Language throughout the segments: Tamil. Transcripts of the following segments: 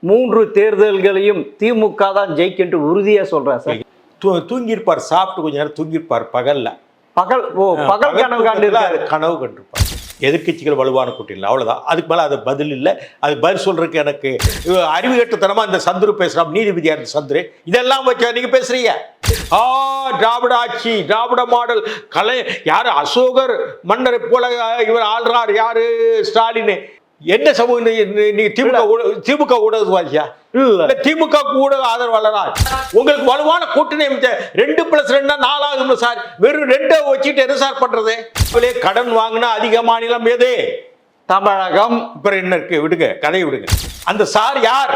3 தேர்தல்களையும் திமுக தான் ஜெயிக்கின்ற உறுதியா சொல்றேன் சார். தூங்கியிருப்பார், சாப்பிட்டு கொஞ்ச நேரம் தூங்கியிருப்பார் பகல்ல. பகல் கனவு காண்டிருக்காரு. கனவு கண்டிருப்பார். எதிர்கட்சிகள் வலுவான கூட்டணி, அவ்வளவுதான். அதுக்கு மேல அது பதில் இல்லை. அது பதில் சொல்றதுக்கு எனக்கு அறிவு கட்டுத்தனமா இந்த சந்துரு பேசுறான், நீதிபதியா இருந்த சந்துரு, இதெல்லாம் வச்சு நீங்க பேசுறீங்க. திராவிட ஆட்சி, திராவிட மாடல் கலை, யாரு அசோகர் மன்னரை போல இவர் ஆள்றார், யாரு ஸ்டாலின். என்ன சமூகம் நீங்க திமுக ஊடகவாதியா இல்ல திமுக ஊடக ஆதரவாளரா? உங்களுக்கு வலுவான கூட்டணி 2+2 4 ஆகும் சார். வெறும் 2 வச்சுட்டு என்ன சார் பண்றது? கடன் வாங்கினா அதிக மாநிலம் எது? தமிழகம். இப்ப என்ன இருக்கு? விடுங்க, கதையை விடுங்க. அந்த சார் யார்?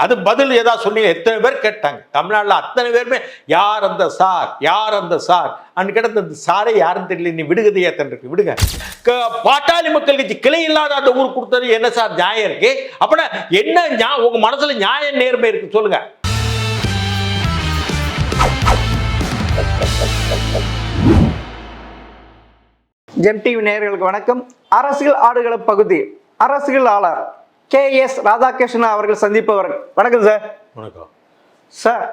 அது பதில் ஏதாவது சொன்னீங்க? எத்தனை பேர் கேட்டாங்க தமிழ்நாட்டில், அத்தனை பேருமே யார் அந்த சார், யார் அந்த சார் அன்னு கேட்ட. அந்த சாரை யாருன்னு தெரியல. நீ விடுகதையா தன் இருக்கு, விடுங்க. பாட்டாளி மக்கள் கட்சி கிளை இல்லாத அந்த ஊர் கொடுத்தது என்ன சார் நியாயம் இருக்கு? அப்படின்னா என்ன உங்க மனசுல நியாயம் நேர்மை இருக்கு சொல்லுங்க. ஜெம் டிவி நேயர்களுக்கு வணக்கம். அரசியல் ஆடுகள பகுதி அரசியலாளர் KS ராதாகிருஷ்ணன் அவர்கள் சந்திப்பவர். வணக்கம் சார். வணக்கம் சார்.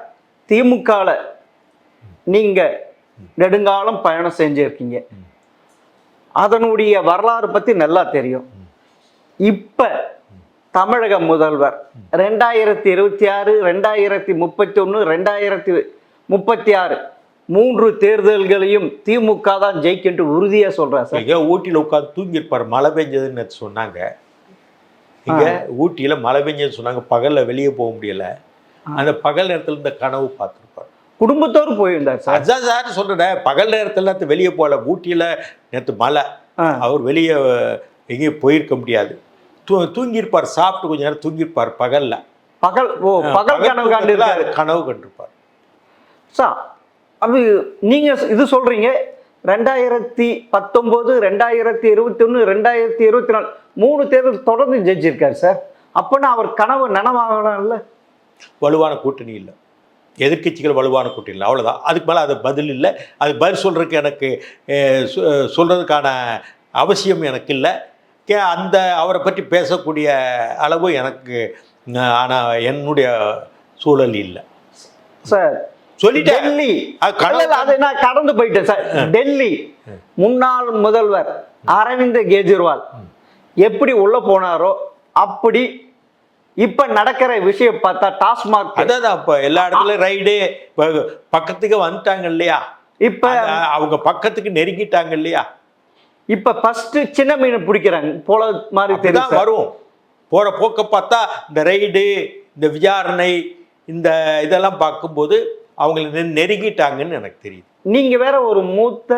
திமுகவில் நீங்க நெடுங்காலம் பயணம் செஞ்சிருக்கீங்க, அதனுடைய வரலாறு பத்தி நல்லா தெரியும். இப்ப தமிழக முதல்வர் 2026, 2031, 2036 3 தேர்தல்களையும் திமுக தான் ஜெயிக்கின்ற உறுதியா சொல்றேன் சார். ஊட்டியில் உட்காந்து தூங்கியிருப்பார், மழை பெஞ்சதுன்னு சொன்னாங்க. இங்க ஊட்டியில மழை பெஞ்சதுன்னு சொன்னாங்க. பகல்ல வெளியே போக முடியல. அந்த பகல் நேரத்துல இந்த கனவு பார்த்துருப்பார். குடும்பத்தோடு போயிருந்தார் சார். அதான் சார் சொல்றேன், பகல் நேரத்துல வெளியே போகல. ஊட்டியில நேற்று மழை, அவர் வெளியே எங்கேயும் போயிருக்க முடியாது. தூங்கியிருப்பார், சாப்பிட்டு கொஞ்ச நேரம் தூங்கியிருப்பார் பகல்ல. பகல் கனவு காண்டிருக்காரு. கனவு கண்டிருப்பார் சார். அது நீங்க இது சொல்றீங்க 2019, 2021, 2024 3 தேர்தல் தொடர்ந்து ஜெயிச்சிருக்காரு சார். அப்போனா அவர் கனவு நனவாகலாம்ல. வலுவான கூட்டணி இல்லை, எதிர்கட்சிகள் வலுவான கூட்டணி இல்லை, அவ்வளோதான். அதுக்கு மேலே அது பதில் இல்லை. அது பதில் சொல்கிறதுக்கு எனக்கு சொல்கிறதுக்கான அவசியம் எனக்கு இல்லை. அந்த அவரை பற்றி பேசக்கூடிய அளவு எனக்கு என்னுடைய சூழல் இல்லை சார். டெல்லி நான் கடந்து போயிட்டேன் சார். டெல்லி முன்னாள் முதல்வர் அரவிந்த் கெஜ்ரிவால் எப்படி உள்ள போனாரோ அப்படி இப்ப நடக்கிற விஷயம் பார்த்தா டாஸ்மாக் அதான் இப்ப எல்லா இடத்துலயும் ரைடு பக்கத்துக்கு வந்துட்டாங்க இல்லையா? இப்ப அவங்க பக்கத்துக்கு நெருங்கிட்டாங்க இல்லையா? இப்ப ஃபர்ஸ்ட் சின்ன மீன் பிடிக்கிறாங்க போல மாதிரி தெரியும். வரும் போற போக்க பார்த்தா இந்த ரைடு, இந்த விசாரணை, இந்த இதெல்லாம் பார்க்கும்போது அவங்களை நெருங்கிட்டாங்கன்னு எனக்கு தெரியுது. நீங்க வேற ஒரு மூத்த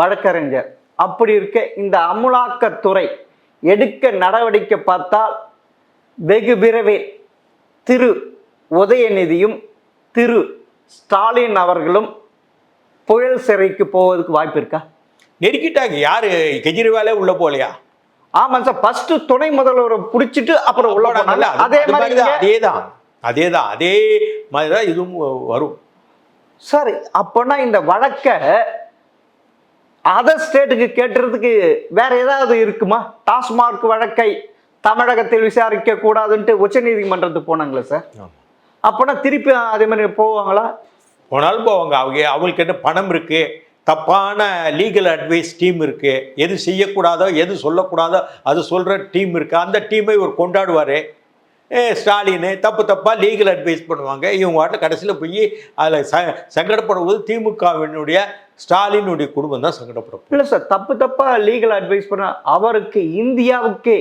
வழக்கறிஞர். அப்படி இருக்க இந்த அமலாக்கத்துறை எடுக்க நடவடிக்கை பார்த்தால் வெகு விரைவில் திரு உதயநிதியும் திரு ஸ்டாலின் அவர்களும் புயல் சிறைக்கு போவதற்கு வாய்ப்பு இருக்கா? நெருக்கிட்டாங்க. யாரு? கெஜ்ரிவாலே உள்ள போலையா? ஆமா சார். ஃபர்ஸ்ட் துணை முதல்வரை பிடிச்சிட்டு அப்புறம் உள்ள போனால அதே மாதிரி அதே மாதிரிதான் இதுவும் வரும் சார். அப்போனா இந்த வழக்க அதர் ஸ்டேட்டுக்கு கேட்டுறதுக்கு வேற ஏதாவது இருக்குமா? டாஸ்மாக் வழக்கை தமிழகத்தில் விசாரிக்க கூடாதுன்ட்டு உச்ச நீதிமன்றத்துக்கு போனாங்களே சார். அப்போனா திருப்பி அதே மாதிரி போவாங்களா? போனாலும் போவாங்க. அவங்களுக்கு என்ன பணம் இருக்கு, தப்பான லீகல் அட்வைஸ் டீம் இருக்கு, எது செய்யக்கூடாதோ எது சொல்லக்கூடாதோ அது சொல்ற டீம் இருக்கு. அந்த டீமை இவர் கொண்டாடுவார். ஸ்டாலின் தப்பாக லீகல் அட்வைஸ் பண்ணுவாங்க. இவங்க வாட்டில் கடைசியில் போய் அதில் சங்கடப்படுவது திமுகவினுடைய ஸ்டாலினுடைய குடும்பம் தான் சங்கடப்படும். இல்லை சார், தப்பாக லீகல் அட்வைஸ் பண்ண அவருக்கு இந்தியாவுக்கே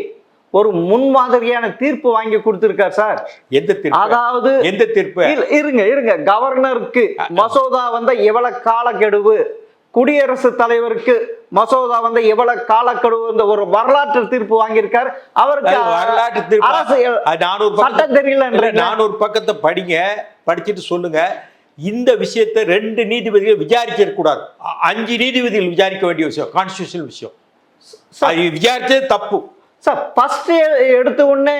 ஒரு முன்மாதிரியான தீர்ப்பு வாங்கி கொடுத்திருக்கார் சார். எந்த தீர்ப்பு? அதாவது எந்த தீர்ப்பு? இருங்க கவர்னருக்கு மசோதா வந்த எவ்வளவு காலக்கெடுவு, குடியரசுத் தலைவருக்கு மசோதா வந்து எவ்வளவு காலக்கெடுவு ஒரு வரலாற்று தீர்ப்பு வாங்கியிருக்காரு. அவருக்கு வரலாற்று தீர்ப்பு சட்டம் தெரியல. 400 பக்கத்தை படிங்க, படிச்சுட்டு சொல்லுங்க. இந்த விஷயத்தை 2 நீதிபதிகள் விசாரிக்க கூடாது, 5 நீதிபதிகள் விசாரிக்க வேண்டிய விஷயம், கான்ஸ்டிடியூஷனல் விஷயம். விசாரிச்சது தப்பு சார். ஃபர்ஸ்ட் எடுத்த உடனே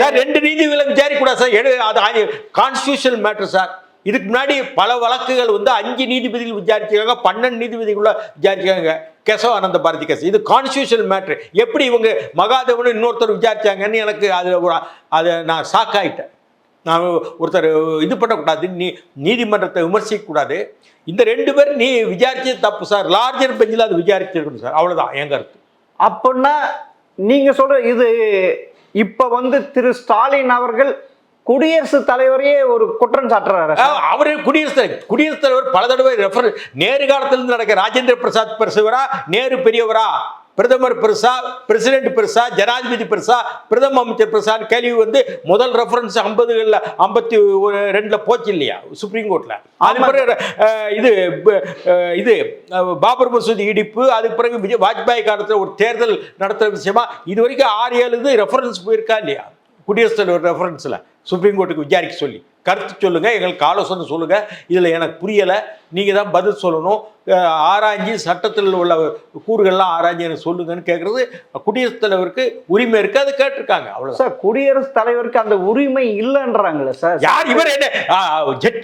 சார் 2 நீதிபதிகளை விசாரிக்க கூடாது சார். அது கான்ஸ்டிடியூஷனல் மேட்டர் சார். இதுக்கு முன்னாடி பல வழக்குகள் வந்து 5 நீதிபதிகள் விசாரிச்சிருக்காங்க, 12 நீதிபதிக்குள்ள விசாரிச்சாங்க. கேசவ ஆனந்த பாரதி கேஸ். இது கான்ஸ்டிடியூஷனல் மேட்ரு. எப்படி இவங்க மகாதேவன் இன்னொருத்தர் விசாரிச்சாங்கன்னு எனக்கு அதை நான் ஷாக் ஆகிட்டேன். நான் ஒருத்தர் இது பண்ணக்கூடாது, நீதிமன்றத்தை விமர்சிக்கக்கூடாது. இந்த 2 பேர் நீ விசாரிச்சது தப்பு சார், லார்ஜர் பெஞ்சில் அது விசாரிச்சிருக்கணும் சார், அவ்வளோதான் என் கருத்து. அப்படின்னா நீங்க சொல்ற இது இப்ப திரு ஸ்டாலின் அவர்கள் குடியரசுத் தலைவரையே ஒரு குற்றம் சாட்டுறாரு. அவரே குடியரசுத் தலைவர் பல தடவை நேரு காலத்திலிருந்து நடக்க ராஜேந்திர பிரசாத் பெருசவரா, நேரு பெரியவரா, பிரதமர் பெருசா, பிரசிடென்ட் பெருசா, ஜனாதிபதி பெருசா, பிரதம அமைச்சர் பெருசா கேள்வி முதல் ரெஃபரன்ஸ் 50களில் 52 போச்சு இல்லையா சுப்ரீம் கோர்ட்ல. அது பிறகு இது பாபர் மசூதி இடிப்பு, அதுக்கு பிறகு வாஜ்பாய் காலத்தில் ஒரு தேர்தல் நடத்துற விஷயமா இது வரைக்கும் 6-7 ரெஃபரன்ஸ் போயிருக்கா இல்லையா குடியரசுத் தலைவர் ரெஃபரன்ஸ்ல சுப்ரீம் கோர்ட்டுக்கு விசாரிக்க சொல்லி. கருத்து சொல்லுங்க, எங்களுக்கு ஆலோசனை சொல்லுங்க, இதுல எனக்கு புரியல, நீங்க தான் பதில் சொல்லணும், ஆராய்ச்சி சட்டத்தில் உள்ள கூறுகள்லாம் ஆராய்ச்சி எனக்கு சொல்லுங்கன்னு கேட்கறது குடியரசுத் தலைவருக்கு உரிமை இருக்கு, அது கேட்டிருக்காங்க. அவ்வளவு சார், குடியரசுத் தலைவருக்கு அந்த உரிமை இல்லைன்றாங்களே சார். யார் இவர்? என்ன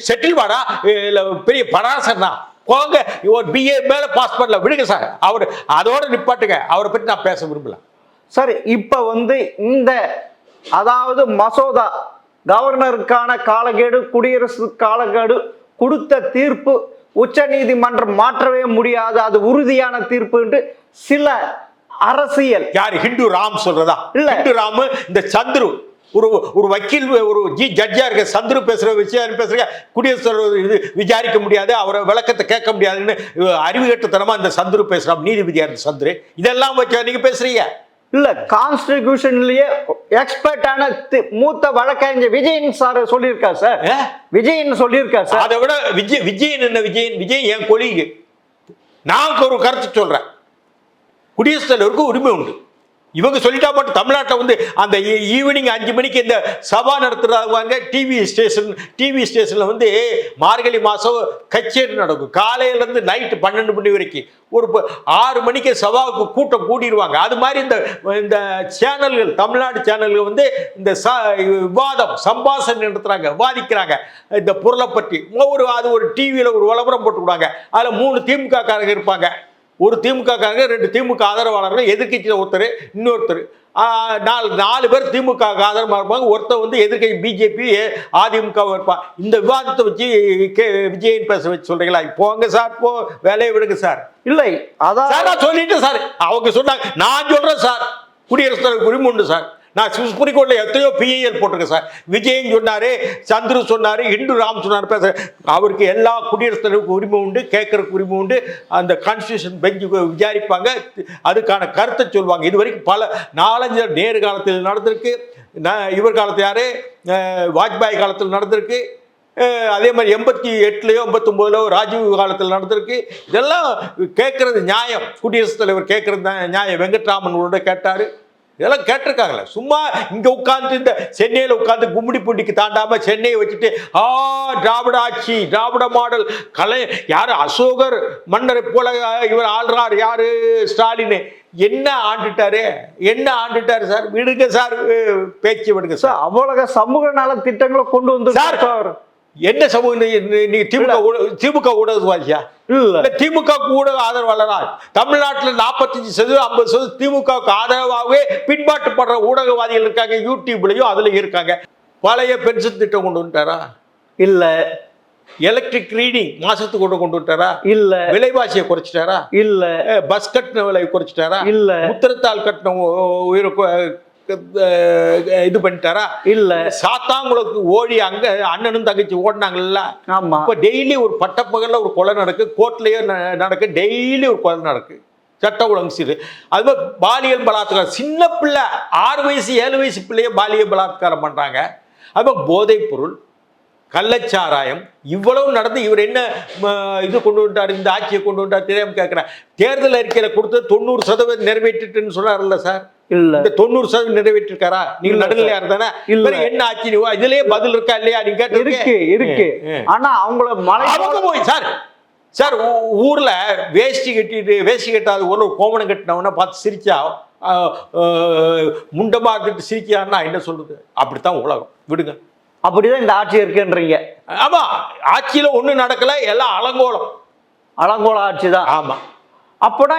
செட்டில் வாடா இல்ல பெரிய பராசர் தான் போங்க, ஒரு BA மேல பாஸ் பண்ணல, விடுங்க சார், அவர் அதோட நிப்பாட்டுங்க, அவரை பற்றி நான் பேச விரும்பல சார். இப்ப இந்த அதாவது மசோதா கவர்னருக்கான காலக்கெடு, குடியரசு காலக்கெடு கொடுத்த தீர்ப்பு உச்ச நீதிமன்றம் மாற்றவே முடியாது, அது உறுதியான தீர்ப்பு என்று சில அரசியல் யாரு ஹிந்து ராம் சொல்றதா? இல்ல, ஹிந்து ராம் இந்த சந்துரு ஒரு வக்கீல், ஒரு ஜட்ஜா இருக்க சந்துரு பேசுற விஷயம் பேசுற குடியரசுத் தலைவர் இது விசாரிக்க முடியாது, அவரை விளக்கத்தை கேட்க முடியாதுன்னு அறிவு கட்டுத்தனமா இந்த சந்துரு பேசுறான், நீதிபதியா இருந்த சந்துரு. இதெல்லாம் வச்சு நீங்க பேசுறீங்க இல்ல? கான்ஸ்டிடியூஷன்லயே எக்ஸ்பர்ட்டான மூத்த வழக்கறிஞர் விஜயன் சார் சொல்லியிருக்காரு சார். விஜயன் சொல்லியிருக்காரு சார். அதை விட விஜயன் என்ன? விஜயன் என் கொலீகு. நான் ஒரு கருத்து சொல்றேன், குடியரசுத் தலைவருக்கு உரிமை உண்டு. இவங்க சொல்லிட்டா மட்டும் தமிழ்நாட்டில் அந்த ஈவினிங் 5 மணிக்கு இந்த சபா நடத்துறாங்க. டிவி ஸ்டேஷன்ல மார்கழி மாசம் கச்சேரி நடக்கும், காலையிலேருந்து நைட்டு 12 மணி வரைக்கும். ஒரு 6 மணிக்கு சபாவுக்கு கூட்டம் கூட்டிடுவாங்க. அது மாதிரி இந்த சேனல்கள், தமிழ்நாடு சேனல்கள் இந்த விவாதம் சம்பாஷணை நடத்துறாங்க, விவாதிக்கிறாங்க இந்த பொருளை பற்றி. அது ஒரு டிவியில் ஒரு விளம்பரம் போட்டுவிடுவாங்க. அதில் 3 திமுக காரங்க இருப்பாங்க, ஒரு திமுக காரங்க, 2 திமுக ஆதரவாளர்கள், எதிர்கட்சியில் ஒருத்தர், இன்னொருத்தர், 4 பேர் திமுக ஆதரவாக இருப்பாங்க, ஒருத்தர் எதிர்கட்சி பிஜேபி அதிமுக இருப்பான். இந்த விவாதத்தை வச்சு விஜயன் பேச வச்சு சொல்றீங்களா? போங்க சார், போ, வேலையை விடுங்க சார். இல்லை, அதான் நான் சொல்லிட்டேன் சார், அவங்க சொன்னாங்க, நான் சொல்றேன் சார், குடியரசுத் தலைவர் உரிமை உண்டு சார். நான் சுப்ரீம் கோர்ட்ல எத்தனையோ PIL போட்டிருக்கேன் சார். விஜயன் சொன்னாரு, சந்துரு சொன்னாரு, ஹிந்து ராம் சொன்னாரு, பேச அவருக்கு எல்லா குடியரசுத் தலைவருக்கு உரிமை உண்டு, கேட்கறதுக்கு உரிமை உண்டு. அந்த கான்ஸ்டியூஷன் பெஞ்சு விசாரிப்பாங்க, அதுக்கான கருத்தை சொல்லுவாங்க. இது வரைக்கும் பல 4-5 நேரு காலத்தில் நடந்திருக்கு, இவர் காலத்தில் யாரு வாஜ்பாய் காலத்தில் நடந்திருக்கு, அதே மாதிரி 88லயோ 89லயோ ராஜீவ் காலத்தில் நடந்திருக்கு. இதெல்லாம் கேட்கறது நியாயம், குடியரசுத் தலைவர் கேட்கறது நியாயம். வெங்கட்ராமன் கேட்டாரு, இதெல்லாம் கேட்டிருக்காங்களே. சும்மா இங்க உட்கார்ந்து இந்த சென்னையில உட்கார்ந்து கும்மிடி பூண்டிக்கு தாண்டாம சென்னையை வச்சுட்டு திராவிட ஆட்சி, திராவிட மாடல் கலை, யாரு அசோகர் மன்னரை போல இவர் ஆள்றார், யாரு ஸ்டாலின், என்ன ஆண்டுட்டாரு சார்? விடுங்க சார், பேச்சு விடுங்க சார். அவ்வளவு சமூக நல திட்டங்களை கொண்டு வந்து சார். என்ன சமூகம்? நீங்க திமுக ஊடகவாதியா? இல்ல, திமுக ஊடக ஆதரவாளரா? தமிழ்நாட்டில் 45% 50% திமுகவுக்கு ஆதரவாகவே பின்பாட்டுப்படுற ஊடகவாதிகள் இருக்காங்க, யூடியூப்லயும் அதுல இருக்காங்க. பழைய பென்ஷன் திட்டம் கொண்டு வந்துட்டாரா? இல்ல. எலக்ட்ரிக் ரீடிங் மாசத்துக்கு கொண்டு வந்துட்டாரா? இல்ல. விலைவாசியை குறைச்சிட்டாரா? இல்ல. பஸ் கட்டண விலை குறைச்சிட்டாரா? இல்ல. முத்திரத்தாள் கட்டணம் இது பண்ணிட்டாரா? இல்ல. சாத்தாங்குளத்துக்கு ஓடி அங்க அண்ணனும் தங்கச்சி ஓடினாங்கல்ல, இப்ப டெய்லி ஒரு பட்டப்பகல்ல ஒரு கொலை நடக்கு, கோர்ட்லயே நடக்கு, டெய்லி ஒரு கொலை நடக்கு, சட்ட ஒழுங்கு சீரு. அது மாதிரி பாலியல் பலாத்காரம், சின்ன பிள்ளை 6 வயசு 7 வயசு பிள்ளைய பாலியல் பலாத்காரம் பண்றாங்க. அது போதைப் பொருள், கள்ளச்சாராயம், இவ்வளவு நடந்து இவர் என்ன இது கொண்டு வந்துட்டார், இந்த ஆட்சியை கொண்டு வந்துட்டார் தெரியாம கேட்கிறேன். தேர்தல் அறிக்கையில கொடுத்து 90% நிறைவேற்றிட்டுன்னு சொல்றாருல்ல சார்? இல்ல. 90% நிறைவேற்றிருக்காரா? நீங்க நடுநிலையா இருந்தானே, இல்ல என்ன ஆட்சி? இதுலயே பதில் இருக்கா இல்லையா? நீங்க இருக்கு. ஆனா அவங்கள மலை போய் சார் ஊர்ல வேஷ்டி கட்டாத ஊர்ல ஒரு கோமணம் கட்டினவன பார்த்து சிரிச்சா, முண்டமா இருந்துட்டு சிரிக்கிறான்னா என்ன சொல்றது? அப்படித்தான் உலகம், விடுங்க. அப்படிதான் இந்த ஆட்சி இருக்குன்றீங்க? ஆமா, ஆட்சியில ஒண்ணு நடக்கல, எல்லாம் அலங்கோலம் ஆட்சி தான். ஆமா. அப்பனா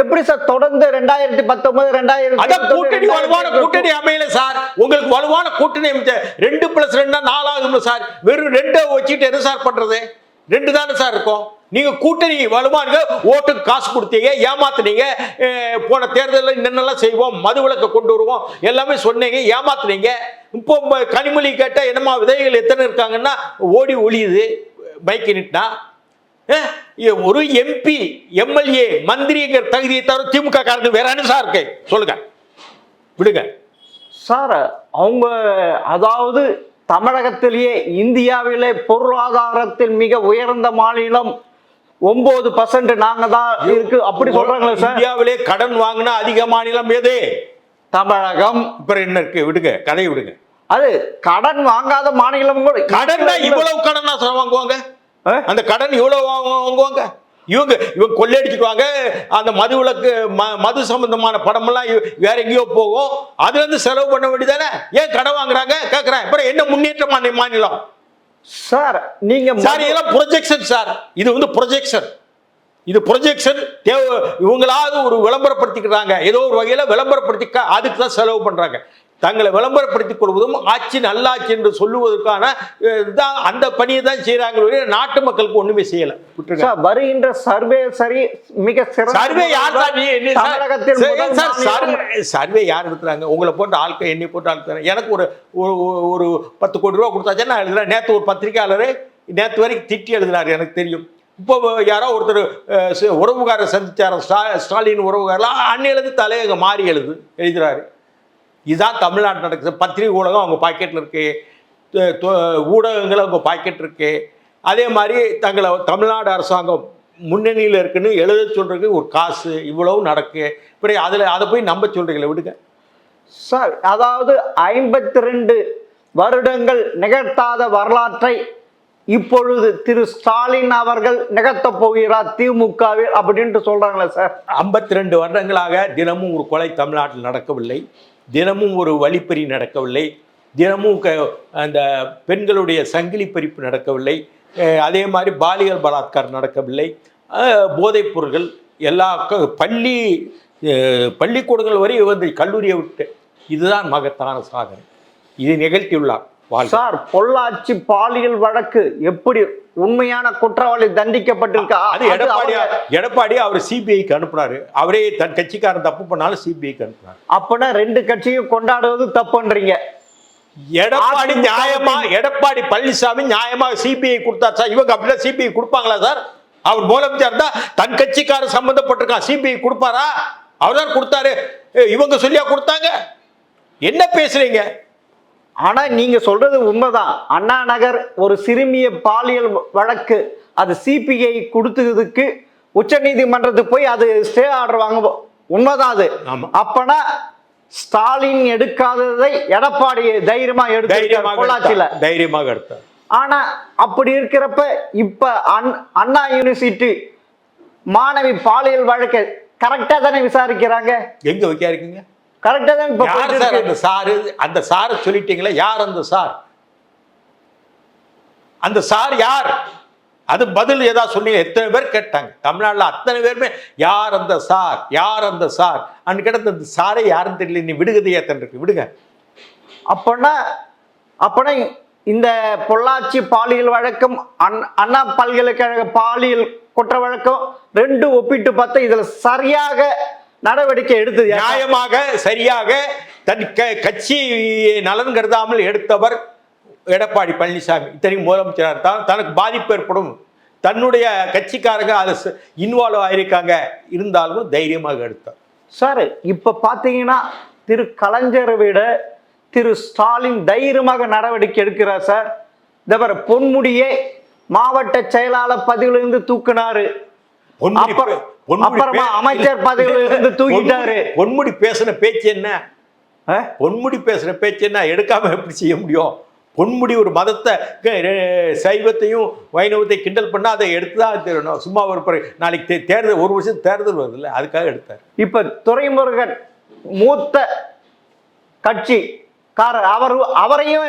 எப்படி சார் தொடர்ந்து 2019 அதான் கூட்டணி வலுவான கூட்டணி அமையல சார். உங்களுக்கு வலுவான கூட்டணி அமைச்ச 2+2 4 ஆகுது சார். வெறும் 2 வச்சுட்டு என்ன சார் பண்றது? 2 தானே சார் இருக்கும். நீங்க கூட்டணி வலுவான ஓட்டுக்கு காசு கொடுத்தீங்க, ஏமாத்துனீங்க. போன தேர்தலில் என்னென்னலாம் செய்வோம், மதுவிலக்கை கொண்டு வருவோம் எல்லாமே சொன்னீங்க, ஏமாத்துனீங்க. இப்போ கனிமொழி கேட்டால் என்னமா விதைகள் எத்தனை இருக்காங்கன்னா ஓடி ஒளியுது பைக் நிட்டா. ஒரு எம்பி எம்எல்ஏ மந்திரிங்கிற தகுதியை தவிர திமுக காரங்க வேற என்ன சார் இருக்கு சொல்லுங்க, விடுங்க சார். அவங்க அதாவது தமிழகத்திலேயே இந்தியாவிலே பொருளாதாரத்தில் மிக உயர்ந்த மாநிலம் 9% நாங்க தான் இருக்கு அப்படி சொல்றாங்களே சார். இந்தியாவிலே கடன் வாங்கினா அதிக மாநிலம் எது? தமிழகம். அப்புறம் என்ன இருக்கு, விடுங்க கதையை விடுங்க. அது கடன் வாங்காத மாநிலம் கூட. கடன் இவ்வளவு கடன் சார் வாங்குவாங்க, அந்த கடன் இவ்வளவு வாங்குவாங்க. இவங்க கொள்ளையடிச்சுக்குவாங்க. அந்த மதுவிலக்கு மது சம்பந்தமான படம் எல்லாம் வேற எங்கேயோ போகும், அதுல இருந்து செலவு பண்ண வேண்டியதானே. ஏன் கடன் வாங்குறாங்க கேட்கிறேன். அப்புறம் என்ன முன்னேற்றமான மாநிலம் சார்? நீங்க சார் இதெல்லாம் ப்ரொஜெக்ஷன் சார். இது வந்து ப்ரொஜெக்ஷன், இது ப்ரொஜெக்ஷன். இவங்களாவது ஒரு விளம்பரப்படுத்திக்கிறாங்க, ஏதோ ஒரு வகையில விளம்பரப்படுத்திக்க அதுக்கு தான் செலவு பண்றாங்க. தங்களை விளம்பரப்படுத்திக் கொள்வதும் ஆட்சி நல்லாட்சி என்று சொல்லுவதற்கான அந்த பணியை தான் செய்யறாங்க. நாட்டு மக்களுக்கு ஒண்ணுமே செய்யல. வருகின்ற சர்வே சரி மிக சர்வே யார் சர்வே யார் எடுக்கிறாங்க? உங்களை போட்டு ஆட்கள் எண்ணி போட்டு ஆட்கள். எனக்கு ஒரு 10 கோடி ரூபா கொடுத்தாச்சா நான் எழுதுறேன். நேற்று ஒரு பத்திரிகையாளர் நேற்று வரைக்கும் திட்டி எழுதுறாரு, எனக்கு தெரியும். இப்போ யாரோ ஒருத்தர் உறவுகாரர் சந்திச்சார ஸ்டாலின் உறவுகாரெல்லாம் அன்னையிலிருந்து தலையங்க மாறி எழுதுறாரு. இதுதான் தமிழ்நாட்டில் நடக்குது. பத்திரிகை ஊடகம் அவங்க பாக்கெட்டில் இருக்கு, ஊடகங்கள் அவங்க பாக்கெட் இருக்கு. அதே மாதிரி தங்களை தமிழ்நாடு அரசாங்கம் முன்னணியில் இருக்குன்னு எழுத சொல்றதுக்கு ஒரு காசு இவ்வளவு நடக்கு. இப்படி அதை போய் நம்ப சொல்றீங்களே, விடுங்க சார். அதாவது 52 வருடங்கள் நிகழ்த்தாத வரலாற்றை இப்பொழுது திரு ஸ்டாலின் அவர்கள் நிகழ்த்த போகிறார் திமுகவில் அப்படின்ட்டு சொல்றாங்களே சார். 52 வருடங்களாக தினமும் ஒரு கொலை தமிழ்நாட்டில் நடக்கவில்லை, தினமும் ஒரு வழிப்பறி நடக்கவில்லை, தினமும் அந்த பெண்களுடைய சங்கிலி பறிப்பு நடக்கவில்லை, அதே மாதிரி பாலியல் பலாத்காரம் நடக்கவில்லை, போதைப் பொருட்கள் எல்லா பள்ளிக்கூடங்கள் வரை வந்து கல்லூரியை விட்டு. இதுதான் மகத்தான சாதனை. இது நிகழ்த்தியுள்ளார் சார். பொள்ளாச்சி பாலியல் வழக்கு எப்படி உண்மையான குற்றவாளி தண்டிக்கப்பட்டிருக்கா? அது எடப்பாடி அவர் சிபிஐக்கு அனுப்புனாரு. அவரே தன் கட்சிக்காரன் தப்பு பண்ணாலும் சிபிஐக்கு அனுப்புனாரு. அப்பனா 2 கட்சியும் கொண்டாடுவது தப்புன்றீங்க. எடப்பாடி நியாயமா, எடப்பாடி பழனிசாமி நியாயமா சிபிஐ கொடுத்தார் சார். இவங்க அப்படின்னா சிபிஐ கொடுப்பாங்களா சார்? அவர் முதலமைச்சர் தான், தன் கட்சிக்காரன் சம்பந்தப்பட்டிருக்கான், சிபிஐ கொடுப்பாரா? அவர் தான் கொடுத்தாரு. இவங்க சொல்லியா கொடுத்தாங்க? என்ன பேசுறீங்க? ஆனா நீங்க சொல்றது உண்மைதான். அண்ணா நகர் ஒரு சிறுமிய பாலியல் வழக்கு, அது சிபிஐ கொடுத்ததுக்கு உச்ச நீதிமன்றத்துக்கு போய் அது ஸ்டே ஆர்டர் வாங்க உண்மைதான் அது. அப்பனா ஸ்டாலின் எடுக்காததை எடப்பாடி தைரியமா எடுத்தார். ஆனா அப்படி இருக்கிறப்ப இப்ப அண்ணா யூனிவர்சிட்டி மாணவி பாலியல் வழக்கு கரெக்டா தானே விசாரிக்கிறாங்க? எங்க விசாரிக்கீங்க? கரெக்டா தான். அந்த சார் சொல்லிட்டீங்களா? யார் அந்த சார்? அந்த சார் யார்? அது பதில் ஏதாவது சொன்னீங்க? எத்தனை பேர் கேட்டாங்க தமிழ்நாட்டில், அத்தனை பேருமே யார் அந்த சார், யார் அந்த சார் அன்னு கேட்ட. அந்த சாரை யாருன்னு தெரியல. நீ விடுகதையா தன்றிருக்கு, விடுங்க. அப்பனா இந்த பொள்ளாச்சி பாலியல் வழக்கம் அண்ணா பல்கலைக்கழக பாலியல் குற்ற வழக்கம் 2 ஒப்பிட்டு பார்த்தா இதுல சரியாக நடவடிக்கை எடுத்தது நியாயமாக சரியாக தன் கட்சி நலன் கருதாமல் எடுத்தவர் எடப்பாடி பழனிசாமி. இத்தனைக்கும் முதலமைச்சராக தான் தனக்கு பாதிப்பு ஏற்படும், தன்னுடைய கட்சிக்காரங்க அதை இன்வால்வ் ஆயிருக்காங்க, இருந்தாலும் தைரியமாக எடுத்தார் சார். இப்ப பாத்தீங்கன்னா திரு கலைஞரை விட திரு ஸ்டாலின் தைரியமாக நடவடிக்கை எடுக்கிறார் சார். இந்த பொன்முடியே மாவட்ட செயலாளர் பதவியிலிருந்து தூக்குனாரு, அப்புறமா அமைச்சர் பதவியிலிருந்து தூக்கிட்டாரு. பொன்முடி பேசின பேச்சு என்ன? பொன்முடி பேசுற பேச்சு என்ன? எடுக்காம எப்படி செய்ய முடியும்? பொன்முடி ஒரு மதத்தை, சைவத்தையும் வைணவத்தையும் கிண்டல் பண்ணா அதை எடுத்துதான் தெரியணும். சும்மா ஒரு நாளைக்கு தேர்தல், ஒரு வருஷம் தேர்தல் வருது இல்லை, அதுக்காக எடுத்தார். இப்ப துரைமுருகன் மூத்த கட்சி அவரையும்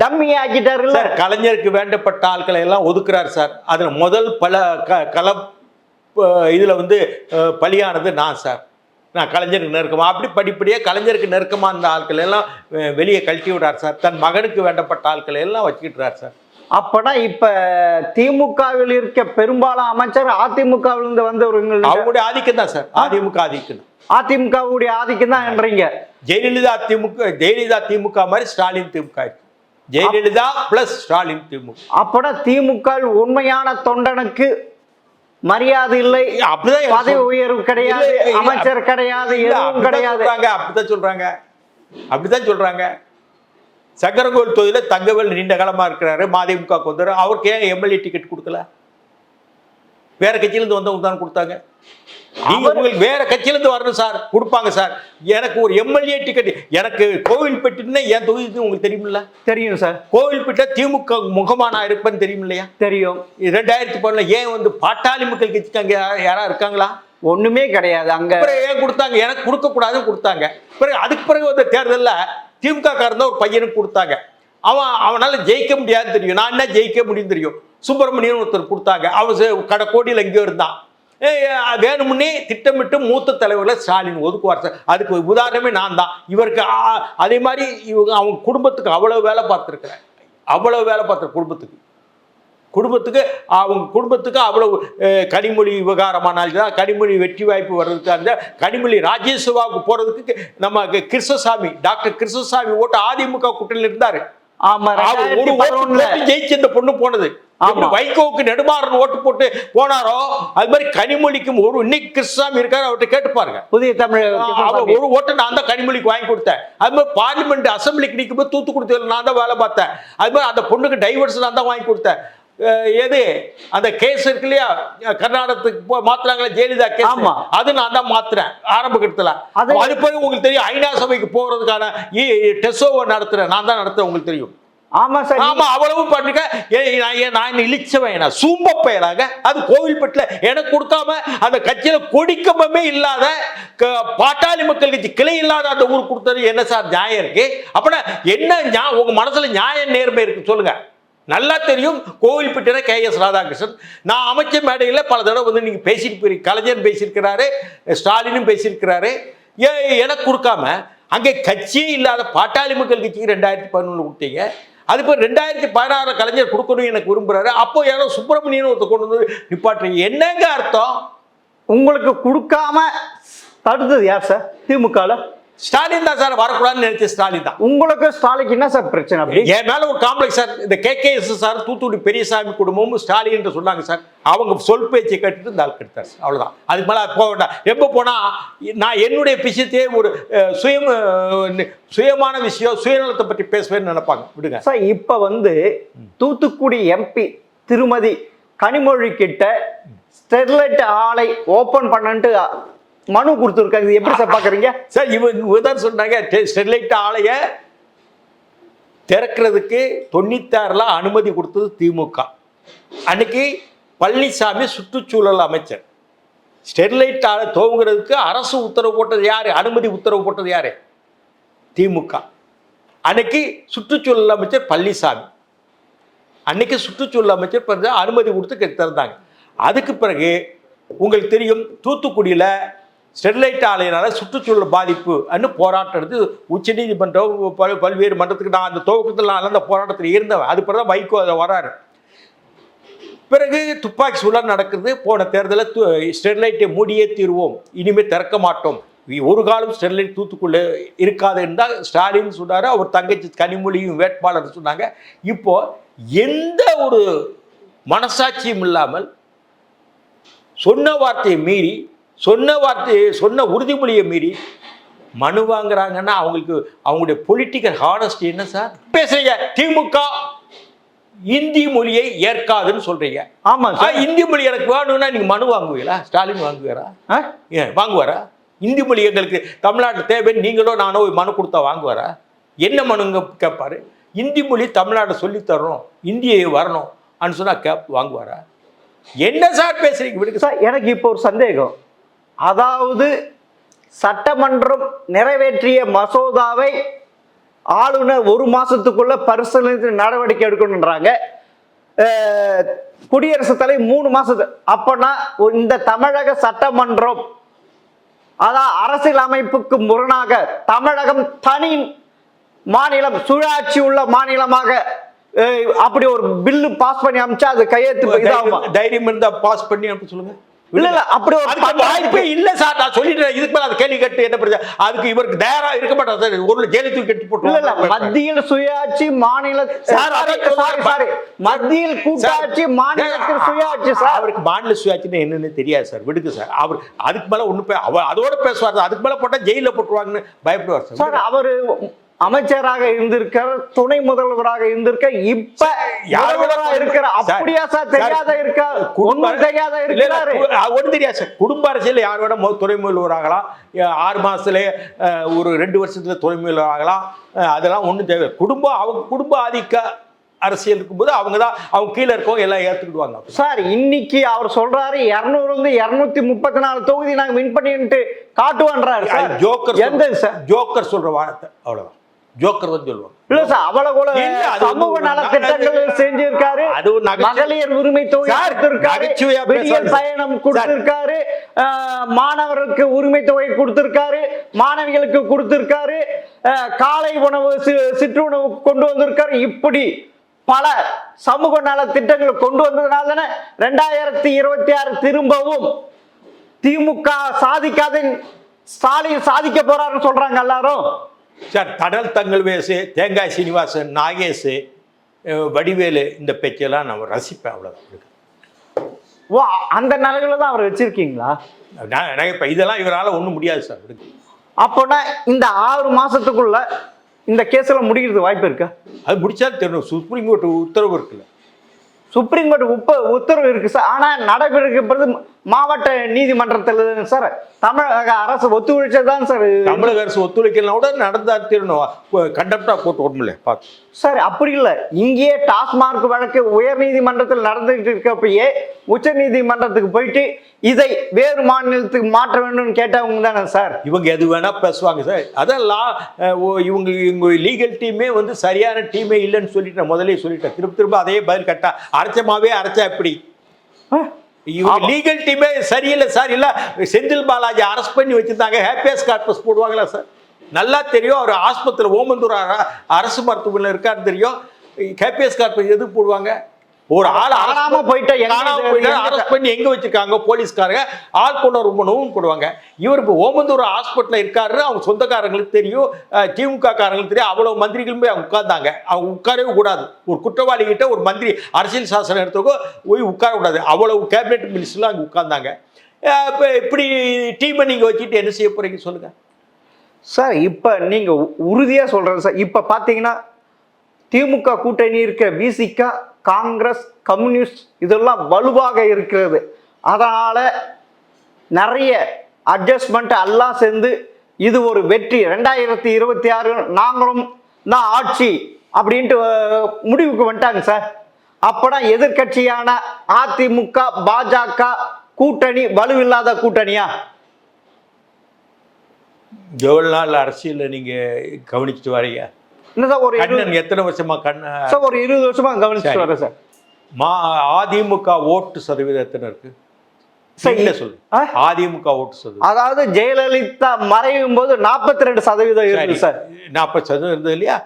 டம்மி ஆக்கிட்டாரு. கலைஞருக்கு வேண்டப்பட்ட ஆட்களை எல்லாம் ஒதுக்குறாரு சார். அதுல முதல் பல இதில் வந்து பலியானது நான் சார். நான் கலைஞருக்கு நெருக்கமாக அப்படி படிப்படியாக கலைஞருக்கு நெருக்கமாக இருந்த ஆட்கள் எல்லாம் வெளியே கழட்டி விடுறார் சார். தன் மகனுக்கு வேண்டப்பட்ட ஆட்களை எல்லாம் வச்சுக்கிட்டுறார் சார். அப்பனா இப்ப திமுகவில் இருக்க பெரும்பாலான அமைச்சர் அதிமுகவிலிருந்து வந்தவர்கள். அவங்களுடைய ஆதிக்கம் தான் சார். அதிமுக ஆதிக்கம். அதிமுகவுடைய ஆதிக்கம் தான் என்றீங்க. ஜெயலலிதா திமுக மாதிரி ஸ்டாலின் திமுக இருக்கு. ஜெயலலிதா பிளஸ் ஸ்டாலின் திமுக. அப்பனா திமுக உண்மையான தொண்டனுக்கு மரியாதை இல்லை, அப்படிதான் பதவி உயர்வு கிடையாது, அமைச்சர் கிடையாது, எதுவும் கிடையாது. அப்படிதான் சொல்றாங்க. சங்கரங்கோவில் தொகுதியில் தங்கவேல் நீண்ட காலமா இருக்கிறாரு. மதிமுக வந்தாரு. அவருக்கு ஏன் எம்எல்ஏ டிக்கெட் கொடுக்கல? வேற கட்சியிலிருந்து வந்தவங்க தான் கொடுத்தாங்க. உங்களுக்கு வேற கட்சியிலிருந்து வரணும் சார், கொடுப்பாங்க சார். எனக்கு ஒரு எம்எல்ஏ டிக்கெட், எனக்கு கோவில்பட்டினா என் தொகுதி உங்களுக்கு தெரியுமில்ல? தெரியும் சார். கோவில்பட்டில திமுக முகமா நான் இருப்பேன்னு தெரியும் இல்லையா? தெரியும். 2010 ஏன் வந்து பாட்டாளி மக்கள் கட்சிக்கு அங்க யாரா இருக்காங்களா? ஒண்ணுமே கிடையாது. அங்க ஏன் கொடுத்தாங்க? எனக்கு கொடுக்க கூடாதுன்னு கொடுத்தாங்க. பிறகு அதுக்கு பிறகு வந்து தேர்தலில் திமுக காரன் ஒரு பையனுக்கு கொடுத்தாங்க. அவனால ஜெயிக்க முடியாதுன்னு தெரியும். நான் என்ன ஜெயிக்க முடியும் தெரியும். சுப்பிரமணியன் ஒருத்தர் கொடுத்தாங்க. அவன் கடைக்கோடியில் எங்கேயோ இருந்தான். வேணுமுன்னே திட்டமிட்டு மூத்த தலைவர்களை ஸ்டாலின் ஒதுக்குவார் சார். அதுக்கு உதாரணமே நான் தான். இவருக்கு அதே மாதிரி அவங்க குடும்பத்துக்கு அவ்வளவு வேலை பார்த்துருக்கிறேன். அவ்வளவு வேலை பார்த்த அவங்க குடும்பத்துக்கு அவ்வளவு கனிமொழி விவகாரமானால்தான் கனிமொழி வெற்றி வாய்ப்பு வர்றதுக்கு அந்த கனிமொழி ராஜ்யசபாவுக்கு போறதுக்கு நம்ம கிருஷ்ணசாமி, டாக்டர் கிருஷ்ணசாமி ஓட்டு அதிமுக கூட்டணியில் இருந்தாரு. ஜெயிச்சு இந்த பொண்ணு போனது. வைகோவுக்கு நெடுமாறன் ஓட்டு போட்டு போனாரோ அது மாதிரி கனிமொழிக்கும் ஒரு இன்னைக்கு கிருஷ்ணசாமி இருக்காரு, அவர்கிட்ட கேட்டு பாருங்க. புதிய தமிழ் ஒரு ஓட்டு நான் தான் கனிமொழிக்கு வாங்கி கொடுத்தேன். அது மாதிரி பார்லிமெண்ட் அசம்பிளிக்கு நிற்கும் போது தூத்துக்குடி நான் தான் வேலை பார்த்தேன். அது மாதிரி அந்த பொண்ணுக்கு டைவர்ஸ் நான் தான் வாங்கி கொடுத்தேன். எது அந்த கேஸ் இருக்கு இல்லையா, கர்நாடகத்துக்கு மாத்துறாங்களா ஜெயலலிதா கேஸ், அது நான் தான் மாத்துறேன் ஆரம்ப கட்டத்துல. அது பிறகு உங்களுக்கு தெரியும் ஐநா சபைக்கு போறதுக்கான டெஸ்டோவை நடத்துறேன், நான் தான் நடத்துறேன், உங்களுக்கு தெரியும். ஆமா சார். ஆமா, அவ்வளவு பண்ணுங்க. நான் இழிச்சவன், நான் சூம்ப பயலாக. அது கோவில்பட்டில் எனக்கு கொடுக்காம அந்த கட்சியில கொடிக்கம்பமே இல்லாத பாட்டாளி மக்கள் கட்சி கிளை இல்லாத அந்த ஊருக்கு கொடுத்தது என்ன சார் நியாயம் இருக்கு? அப்படின்னா என்ன உங்க மனசுல நியாயம் நேர்மை இருக்கு சொல்லுங்க. நல்லா தெரியும். கோவில்பட்டின KS ராதாகிருஷ்ணன் நான் அமைச்ச மேடையில் பல தடவை வந்து நீங்க பேசிட்டு போய் கலைஞர் பேசியிருக்கிறாரு, ஸ்டாலினும் பேசியிருக்கிறாரு. எனக்கு கொடுக்காம அங்கே கட்சியே இல்லாத பாட்டாளி மக்கள் கட்சிக்கு 2011 கொடுத்தீங்க. அது இப்போ 2016 கலைஞர் கொடுக்கணும் எனக்கு விரும்புறாரு. அப்போ யாரோ சுப்பிரமணியன் ஒருத்தர் கொண்டு வந்து நிப்பாட்டுறீங்க. என்னங்க அர்த்தம்? உங்களுக்கு கொடுக்காம தடுத்தது யார் சார்? திமுக ஸ்டாலின் தான் சார். வரக்கூடாதுன்னு நினைச்ச ஸ்டாலின் தான். உங்களுக்கு ஸ்டாலினுக்கு என்ன சார் பிரச்சனை? அப்படி என் மேல ஒரு காம்ப்ளெக்ஸ் சார். இந்த KKS சார் தூத்துக்குடி பெரியசாமி குடும்பமும் ஸ்டாலின் சொன்னாங்க சார். அவங்க சொல் பேச்சை கட்டிட்டு இந்த ஆள் கெடுத்தார் சார். அவ்வளவுதான். அதுக்கு மேல போக வேண்டாம். எப்போ போனா நான் என்னுடைய விஷயத்தையே ஒரு சுயமான விஷயம், சுயநலத்தை பற்றி பேசுவேன்னு நினைப்பாங்க. விடுங்க சார். இப்ப வந்து தூத்துக்குடி MP திருமதி கனிமொழி கிட்ட ஸ்டெர்லைட் ஆலை ஓபன் பண்ணன்ட்டு மனு கொடுத்துருக்காங்க. எப்படி சார் பாக்குறீங்க? சார் இவங்க தான் சொன்னாங்க ஸ்டெர்லைட் ஆலைய திறக்கிறதுக்கு 96ல் அனுமதி கொடுத்தது திமுக. அன்னைக்கு பழனிசாமி சுற்றுச்சூழல் அமைச்சர். ஸ்டெர்லைட் ஆலை துவங்குறதுக்கு அரசு உத்தரவு போட்டது யாரு? அனுமதி உத்தரவு போட்டது யாரு? திமுக. அன்னைக்கு சுற்றுச்சூழல் அமைச்சர் பழனிசாமி. அன்னைக்கு சுற்றுச்சூழல் அமைச்சர் அனுமதி கொடுத்து திறந்தாங்க. அதுக்கு பிறகு உங்களுக்கு தெரியும் தூத்துக்குடியில் ஸ்டெர்லைட் ஆலையினால சுற்றுச்சூழல் பாதிப்பு போராட்டம் எடுத்து உச்சநீதிமன்றம் பல்வேறு மன்றத்துக்கு நான் அந்த துவக்கத்தில் அந்த போராட்டத்தில் இருந்தவன். அது பிறகு தான் வைகோ அதை வராரு. பிறகு துப்பாக்கி சூழல் நடக்குது. போன தேர்தலில் ஸ்டெர்லைட்டை மூடியே தீர்வோம், இனிமேல் திறக்க மாட்டோம், ஒரு காலம் ஸ்டெர்லைட் தூத்துக்குள்ள இருக்காது என்றால் ஸ்டாலின் சொன்னார். அவர் தங்கச்சி கனிமொழியும் வேட்பாளர் சொன்னாங்க. இப்போ எந்த ஒரு மனசாட்சியும் இல்லாமல் சொன்ன வார்த்தையை மீறி சொன்ன உறுதிமொழியை மீறி மனு வாங்குறாங்கன்னா அவங்களுடைய பொலிட்டிக்கல் ஹானஸ்டி என்ன சார் பேசுறீங்க? திமுக இந்தி மொழியை ஏற்காதுன்னு சொல்றீங்க. ஆமா சார். இந்தி மொழி எனக்கு வேணும்னா நீங்க மனு வாங்குவீங்களா? ஸ்டாலின் வாங்குவாரா? வாங்குவாரா? இந்தி மொழி எங்களுக்கு தமிழ்நாட்டு தேவைன்னு நீங்களோ நானோ மனு கொடுத்தா வாங்குவாரா? என்ன மனுங்க கேட்பாரு? இந்தி மொழி தமிழ்நாட்டை சொல்லித்தரணும், இந்தியை வரணும் அப்படின்னு சொன்னா வாங்குவாரா? என்ன சார் பேசுறீங்க? சார் எனக்கு இப்போ ஒரு சந்தேகம். அதாவது சட்டமன்றம் நிறைவேற்றிய மசோதாவை ஆளுநர் 1 மாசத்துக்குள்ள பரிசீலனை நடவடிக்கை எடுக்கணுன்றாங்க. குடியரசுத் தலைவர் 3 மாசத்து அப்பனா இந்த தமிழக சட்டமன்றம் அதான் அரசியல் அமைப்புக்கு முரணாக தமிழகம் தனி மாநிலம் சுழாட்சி உள்ள மாநிலமாக அப்படி ஒரு பில்லு பாஸ் பண்ணி அமைச்சா அது கையெழுத்து இதாகுமா? தைரியம் இருந்தா பாஸ் பண்ணி அப்படி சொல்லுங்க. இல்ல இல்ல அப்படி ஒரு வாய்ப்பே இல்ல சார். நான் சொல்லிட்டேன். இதுக்கு மேல அது கேள்வி கேட்டு என்ன பிரச்சனை? அதுக்கு இவருக்கு தயாரா இருக்க மாட்டார் சார். ஒரு ஜெயிலு தூக்கி கட்டி போட்டு இல்ல மத்தியில் சுயாட்சி மாநில சாரி மத்தியில் கூட்டாட்சி மாநிலத்தில் சுயாட்சி சார். அவருக்கு மாநில சுயாட்சின்னு என்னன்னு தெரியாது சார். விடுங்க சார். அவர் அதுக்கு மேல ஒண்ணு அவர் அதோட பேசுவார். அதுக்கு மேல போட்டா ஜெயில போட்டுருவாங்கன்னு பயப்படுவார் சார். சார் அவரு அமைச்சராக இருந்திருக்கார், துணை முதல்வராக இருந்திருக்க, இப்ப இருக்கிற அப்படியா சார் தெரியாத இருக்கா? ஒண்ணும் தெரியாத இருக்கிறாரு. ஒன்றும் தெரியாது சார். குடும்ப அரசியல் யார் வேணா துணை முதல்வர் ஆகலாம். 6 மாசத்துல ஒரு 2 வருஷத்துல துணை முதல்வர் ஆகலாம். அதெல்லாம் ஒன்றும் தேவை. அவங்க குடும்ப ஆதிக்க அரசியல் இருக்கும்போது அவங்க கீழே இருக்கவங்க எல்லாம் ஏத்துக்கிடுவாங்க சார். இன்னைக்கு அவர் சொல்றாரு 200 தொகுதி நாங்க வின் பண்ணிட்டு காட்டுவான்றாரு சார். ஜோக்கர் எந்த சார் ஜோக்கர் சொல்ற வார்த்தை அவ்வளவுதான். ஜோக்கர் தான் சொல்லுவாங்க. இல்ல சார் அவ்வளவு கூட சமூக நல திட்டங்கள் செஞ்சிருக்காரு. மகளிர் உரிமை தொகை கொடுத்திருக்காரு, விடியல் பயணம் கொடுத்திருக்காரு, மாணவர்களுக்கு உரிமை தொகை கொடுத்திருக்காரு, மாணவிகளுக்கு கொடுத்திருக்காரு, காலை உணவு சிற்றுணவு கொண்டு வந்திருக்காரு. இப்படி பல சமூக நல திட்டங்களை கொண்டு வந்ததுனால தானே 2026 திரும்பவும் திமுக சாதிக்காத ஸ்டாலின் சாதிக்க போறாருன்னு சொல்றாங்க எல்லாரும். சார் தடல் தங்கல்வேசு, தேங்காய் சீனிவாசன், நாகேஷ், வடிவேலு இந்த பேச்செல்லாம் நான் ரசிப்பேன். அவ்வளோதான். ஓ அந்த நிலையில தான் அவர் வச்சிருக்கீங்களா? நான் இப்போ இதெல்லாம் இவரால் ஒன்றும் முடியாது சார். அப்போனா இந்த 6 மாசத்துக்குள்ள இந்த கேஸ்ல முடிக்கிறது வாய்ப்பு இருக்கா? அது முடிச்சாலும் தெரியணும். சுப்ரீம் கோர்ட் உத்தரவு இருக்குல்ல. சுப்ரீம் கோர்ட் உத்தரவு இருக்கு சார். ஆனா நடைபெறுகிறது மாவட்ட நீதிமன்றத்தில் சார். தமிழக அரசு ஒத்துழைச்சதுதான் சார். தமிழக அரசு ஒத்துழைக்கலாம் கூட நடந்தா தெரியணும். கண்டப்டா கோர்ட் ஒன்றும் பார்த்து சார் அப்படி இல்லை. இங்கேயே டாஸ்மார்க் வழக்கு உயர் நீதிமன்றத்தில் நடந்துகிட்டு இருக்கப்பயே உச்ச நீதிமன்றத்துக்கு போயிட்டு இதை வேறு மாநிலத்துக்கு மாற்ற வேண்டும் கேட்டவங்க தானே சார். இவங்க எது வேணா பேசுவாங்க சார். அதெல்லாம் இவங்க லீகல் டீமே சரியான டீமே இல்லைன்னு சொல்லிட்டு நான் முதலே சொல்லிட்டேன். திரும்ப அதே பதில் கட்டா அரைச்சமாவே அரைச்சா எப்படி? இவங்க லீகல் டீமே சரியில்லை சார். இல்ல செந்தில் பாலாஜி அரெஸ்ட் பண்ணி வச்சிருந்தாங்க. ஹேப்பியஸ் கார்பஸ் போடுவாங்களா சார்? நல்லா தெரியும். அவர் ஆஸ்பத்திரி ஓமந்தூர் அரசு மருத்துவமனையில் இருக்காரு தெரியும். ஹேப்பியஸ் கார்பஸ் எதுக்கு போடுவாங்க? ஒரு ஆள் ஆளாம போயிட்டு அரெஸ்ட் பண்ணி எங்க வச்சிருக்காங்க போலீஸ்காரங்க ஆள் கொண்டு ரொம்பவும் போடுவாங்க. இவர் இப்போ ஓமந்தூர் ஹாஸ்பிட்டலில் இருக்காரு. அவங்க சொந்தக்காரங்களுக்கு தெரியும், திமுக காரங்களுக்கு தெரியும். அவ்வளவு மந்திரிகளுமே அவங்க உட்கார்ந்தாங்க. அவங்க உட்காரவே கூடாது. ஒரு குற்றவாளி கிட்ட ஒரு மந்திரி அரசியல் சாசனம் எடுத்தவங்க போய் உட்காரக்கூடாது. அவ்வளவு கேபினெட் மினிஸ்டர்லாம் அங்கே உட்கார்ந்தாங்க. இப்போ இப்படி டீமை நீங்கள் வச்சுட்டு என்ன செய்ய போறீங்க சொல்லுங்க சார். இப்போ நீங்க உறுதியா சொல்றது சார். இப்போ பார்த்தீங்கன்னா திமுக கூட்டணி இருக்க விசிக, காங்கிரஸ், கம்யூனிஸ்ட் இதெல்லாம் வலுவாக இருக்கிறது. அதனால நிறைய அட்ஜஸ்ட்மெண்ட் எல்லாம் சேர்ந்து இது ஒரு வெற்றி. 2026 நாங்களும் தான் ஆட்சி அப்படின்ட்டு முடிவுக்கு வந்துட்டாங்க சார். அப்பனா எதிர்கட்சியான அதிமுக பாஜக கூட்டணி வலுவில்லாத கூட்டணியா? எவ்வளவு நாள் அரசியல் நீங்க கவனிச்சுட்டு வரீங்க? ஒரு எத்தனை வருஷமா ஒரு 20 வருஷமா கவனிச்சுட்டு வரேன் சார். அதிமுக ஓட்டு சதவீதம் எத்தனை இருக்கு சொல்லு? அதிமுக ஓட்டு சதவீதம் அதாவது ஜெயலலிதா மறையும் போது 42% இருக்கு சார். 40% இருந்தது இல்லையா?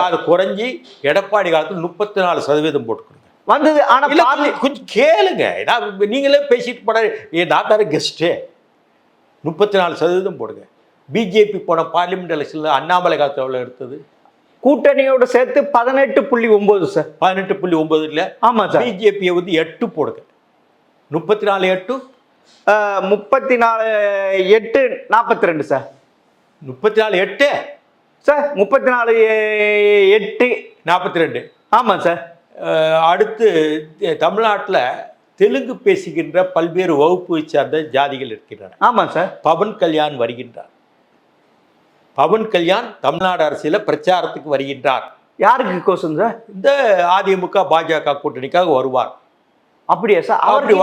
அது குறைஞ்சி எடப்பாடி காலத்துல 34% போட்டுக்கணும் வந்தது. ஆனா கொஞ்சம் கேளுங்க. நீங்களே பேசிட்டு போன நாட்டார கெஸ்ட்டு 34% போடுங்க. பிஜேபி போன பார்லிமெண்ட் எலெக்ஷன்ல அண்ணாமலை காலத்தில் எடுத்தது கூட்டணியோட சேர்த்து 18.9 சார். 18.9 இல்ல? ஆமா சார். பிஜேபியை 8 போடுங்க. 34 8 42 சார். 34 8 சார் 34 8 42. ஆமா சார். அடுத்து தமிழ்நாட்டில் தெலுங்கு பேசுகின்ற பல்வேறு வகுப்பை சார்ந்த ஜாதிகள் இருக்கின்றன. ஆமா சார். பவன் கல்யாண் வருகின்றார். பவன் கல்யாண் தமிழ்நாடு அரசியல பிரச்சாரத்துக்கு வருகின்றார். யாருக்கு கோசம் சார்? இந்த அதிமுக பாஜக கூட்டணிக்காக வருவார். அப்படியா சார்? அப்படி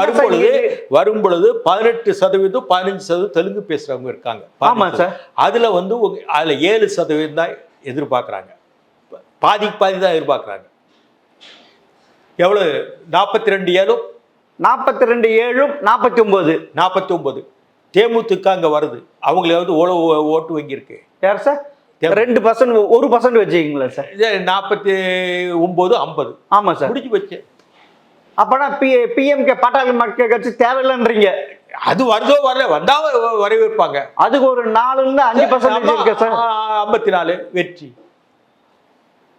வரும் பொழுது 18% 15% தெலுங்கு பேசுறவங்க இருக்காங்க. ஆமா சார். அதுல அதுல 7% தான் எதிர்பார்க்கறாங்க. பாதி தான் எதிர்பார்க்கறாங்க. எவ்வளோ 42 42 7 49. 49 தேமுதிக அங்கே வருது. அவங்களாவது ஓட்டு வங்கியிருக்கு. யார் சார்? 2% 1% வச்சுக்கிங்களா சார்? 49 50. ஆமாம் சார், முடிஞ்சு வச்சு. அப்போனா பிஎம்கே பாட்டாளி மக்கள் கட்சி தேவையில்லைன்றீங்க. அது வருதோ வரல, வந்தா வரவேற்பாங்க. அதுக்கு ஒரு 4-5% இருக்கு சார். 54 வெற்றி.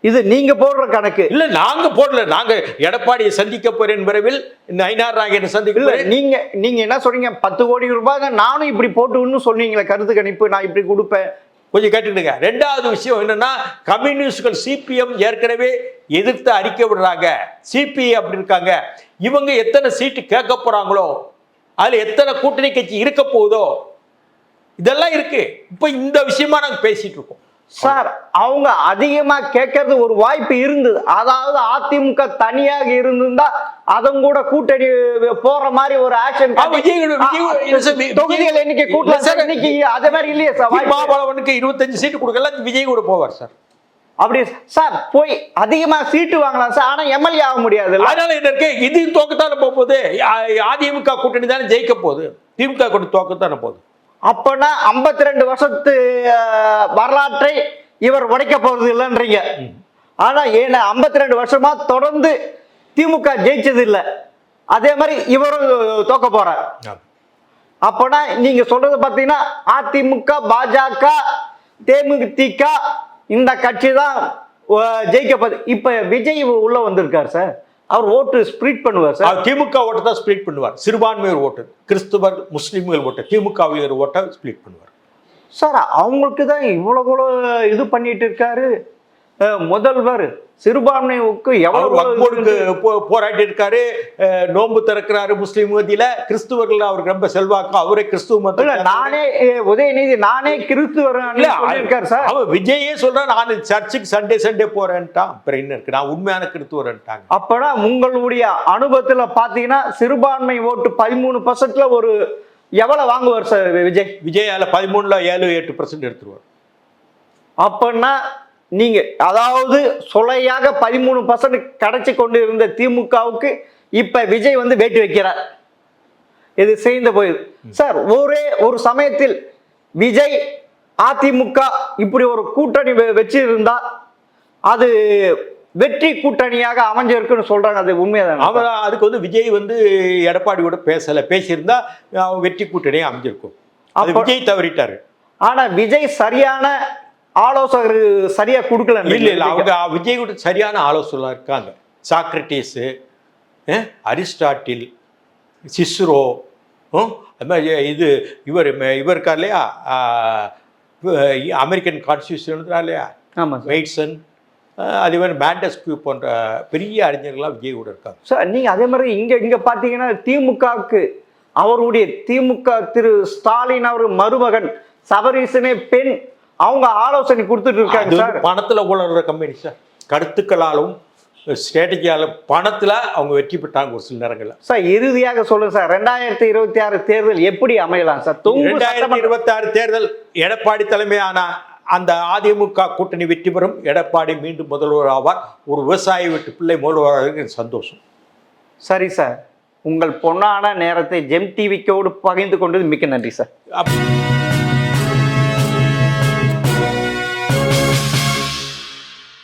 இது நீங்க போடுற கணக்கு இல்ல, நாங்க போடல. நாங்க எடப்பாடியை சந்திக்க போறேன் விரைவில். நயினார் நாகேனை சந்திக்க இல்ல. போறேன். நீங்க என்ன சொல்றீங்க? 10 கோடி ரூபாய் நானும் இப்படி போட்டுன்னு சொன்னீங்களே, கருத்து கணிப்பு நான் இப்படி கொடுப்பேன். கொஞ்சம் கேட்டுக்கிடுங்க. ரெண்டாவது விஷயம் என்னன்னா, கம்யூனிஸ்டுகள் சிபிஎம் ஏற்கனவே எதிர்த்து அறிக்கை விடுறாங்க. சிபிஐ அப்படி இருக்காங்க. இவங்க எத்தனை சீட்டு கேட்க போறாங்களோ, அதுல எத்தனை கூட்டணி கட்சி இருக்க போகுதோ, இதெல்லாம் இருக்கு. இப்ப இந்த விஷயமா நாங்க பேசிட்டு இருக்கோம் சார். அவங்க அதிகமா கேட்கறது ஒரு வாய்ப்பு இருந்தது. அதாவது அதிமுக தனியாக இருந்திருந்தா அதன் கூட கூட்டணி போற மாதிரி ஒரு ஆக்ஷன் தொகுதிகள் எண்ணிக்கை கூட்டலாம் சார். இன்னைக்கு அதே மாதிரி இல்லையே சார். மாவளவனுக்கு 25 சீட்டு கொடுக்கல, விஜய் கூட போவார் சார். அப்படி சார் போய் அதிகமா சீட்டு வாங்கலாம் சார், ஆனா எம்எல்ஏ ஆக முடியாது. அதனால என்ன இருக்கு, இது தோக்கத்தான போகுது. அதிமுக கூட்டணி தானே ஜெயிக்க போகுது, திமுக கூட்டணி தோக்கத்தான போகுது. அப்பனா 52 வருஷத்து வரலாற்றை இவர் உடைக்க போறது இல்லைன்றீங்க. ஆனா ஏன்னா 52 வருஷமா தொடர்ந்து திமுக ஜெயிச்சது இல்லை, அதே மாதிரி இவரும் தோக்க போறார். அப்பனா நீங்க சொல்றது பாத்தீங்கன்னா அதிமுக, பாஜக, தேமுதிக இந்த கட்சி தான் ஜெயிக்க போகுது. இப்ப விஜய் உள்ள வந்திருக்காரு சார், அவர் ஓட்டு ஸ்பிளிட் பண்ணுவார் சார். திமுக ஓட்டை தான் ஸ்பிளிட் பண்ணுவார். சிறுபான்மையர் ஓட்டு, கிறிஸ்துவர் முஸ்லிம்கள் ஓட்டு, திமுக ஓட்டை ஸ்பிளிட் பண்ணுவார் சார். அவங்களுக்கு தான் இவ்வளவு இது பண்ணிட்டு இருக்காரு முதல்வர். சிறுபான்மைக்கு எவ்வளவு போராட்டி இருக்காரு. நோன்பு திறக்கிறாரு முஸ்லீம் மத்தியில. கிறிஸ்துவர்கள் அவருக்கு ரொம்ப செல்வாக்கு. அவரே கிறிஸ்துவ மதம். நானே உதயநிதி நானே கிறிஸ்துவர் இருக்காரு சார். அவர் விஜயே சொல்றான், நான் சர்ச்சுக்கு சண்டே போறேன்ட்டான். அப்புறம் என்ன இருக்கு, நான் உண்மையான கிறிஸ்துவர்ன்ட்டாங்க. அப்பனா உங்களுடைய அனுபவத்துல பாத்தீங்கன்னா சிறுபான்மை ஓட்டு 13%ல ஒரு எவ்வளவு வாங்குவார் சார் விஜயால 13ல 7-8% எடுத்துருவார். அப்பன்னா நீங்க அதாவது சுளையாக 13% கிடைச்சி கொண்டு இருந்த திமுகவுக்கு இப்ப விஜய் வந்து வேட்டு வைக்கிறார். இது சேர்ந்து போயிடுது சார். ஒரே ஒரு சமயத்தில் விஜய் அதிமுக இப்படி ஒரு கூட்டணி வச்சு இருந்தா அது வெற்றி கூட்டணியாக அமைஞ்சிருக்குன்னு சொல்றாங்க. அது உண்மைதான். அவர் அதுக்கு வந்து விஜய் வந்து எடப்பாடியோட பேசியிருந்தா வெற்றி கூட்டணியே அமைஞ்சிருக்கும். அது விஜய் தவறிட்டாரு. ஆனா விஜய் சரியான ஆலோசகர் சரியா கொடுக்கல. இல்ல, அவங்க விஜய் கூட சரியான ஆலோசனை இருக்காங்க. சாக்ரட்டிஸ், அரிஸ்டாட்டில், சிஸ்ரோ, அது மாதிரி இது இவர் இருக்கார் இல்லையா, அமெரிக்கன் கான்ஸ்டியூஷன் இல்லையா, வெய்ட்சன், அதே மாதிரி மேண்டஸ்கியூ போன்ற பெரிய அறிஞர்கள்லாம் விஜய் கூட இருக்காங்க சார். நீங்க அதே மாதிரி இங்க பாத்தீங்கன்னா திமுகவுக்கு அவருடைய திமுக திரு ஸ்டாலின் அவர் மருமகன் சபரீசனே பெண் அவங்க ஆலோசனை கொடுத்துட்டு இருக்காங்க சார். பணத்துல ஊழல்ற கம்பெனி சார். கருத்துக்களாலும் ஸ்ட்ராட்டஜியாலும் பணத்துல அவங்க வெற்றி பெற்றாங்க ஒரு சில நேரங்கள்ல சார். இறுதியாக சொல்லுங்க சார், 2026 தேர்தல் எப்படி அமையலாம் சார்? 2026 தேர்தல் எடப்பாடி தலைமையான அந்த அதிமுக கூட்டணி வெற்றி பெறும். எடப்பாடி மீண்டும் முதல்வர் ஆவார். ஒரு விவசாயி வீட்டு பிள்ளை முதல்வராக சந்தோஷம். சரி சார், உங்கள் பொன்னான நேரத்தை ஜெம் டிவிக்கோடு பகிர்ந்து கொண்டது மிக்க நன்றி சார்.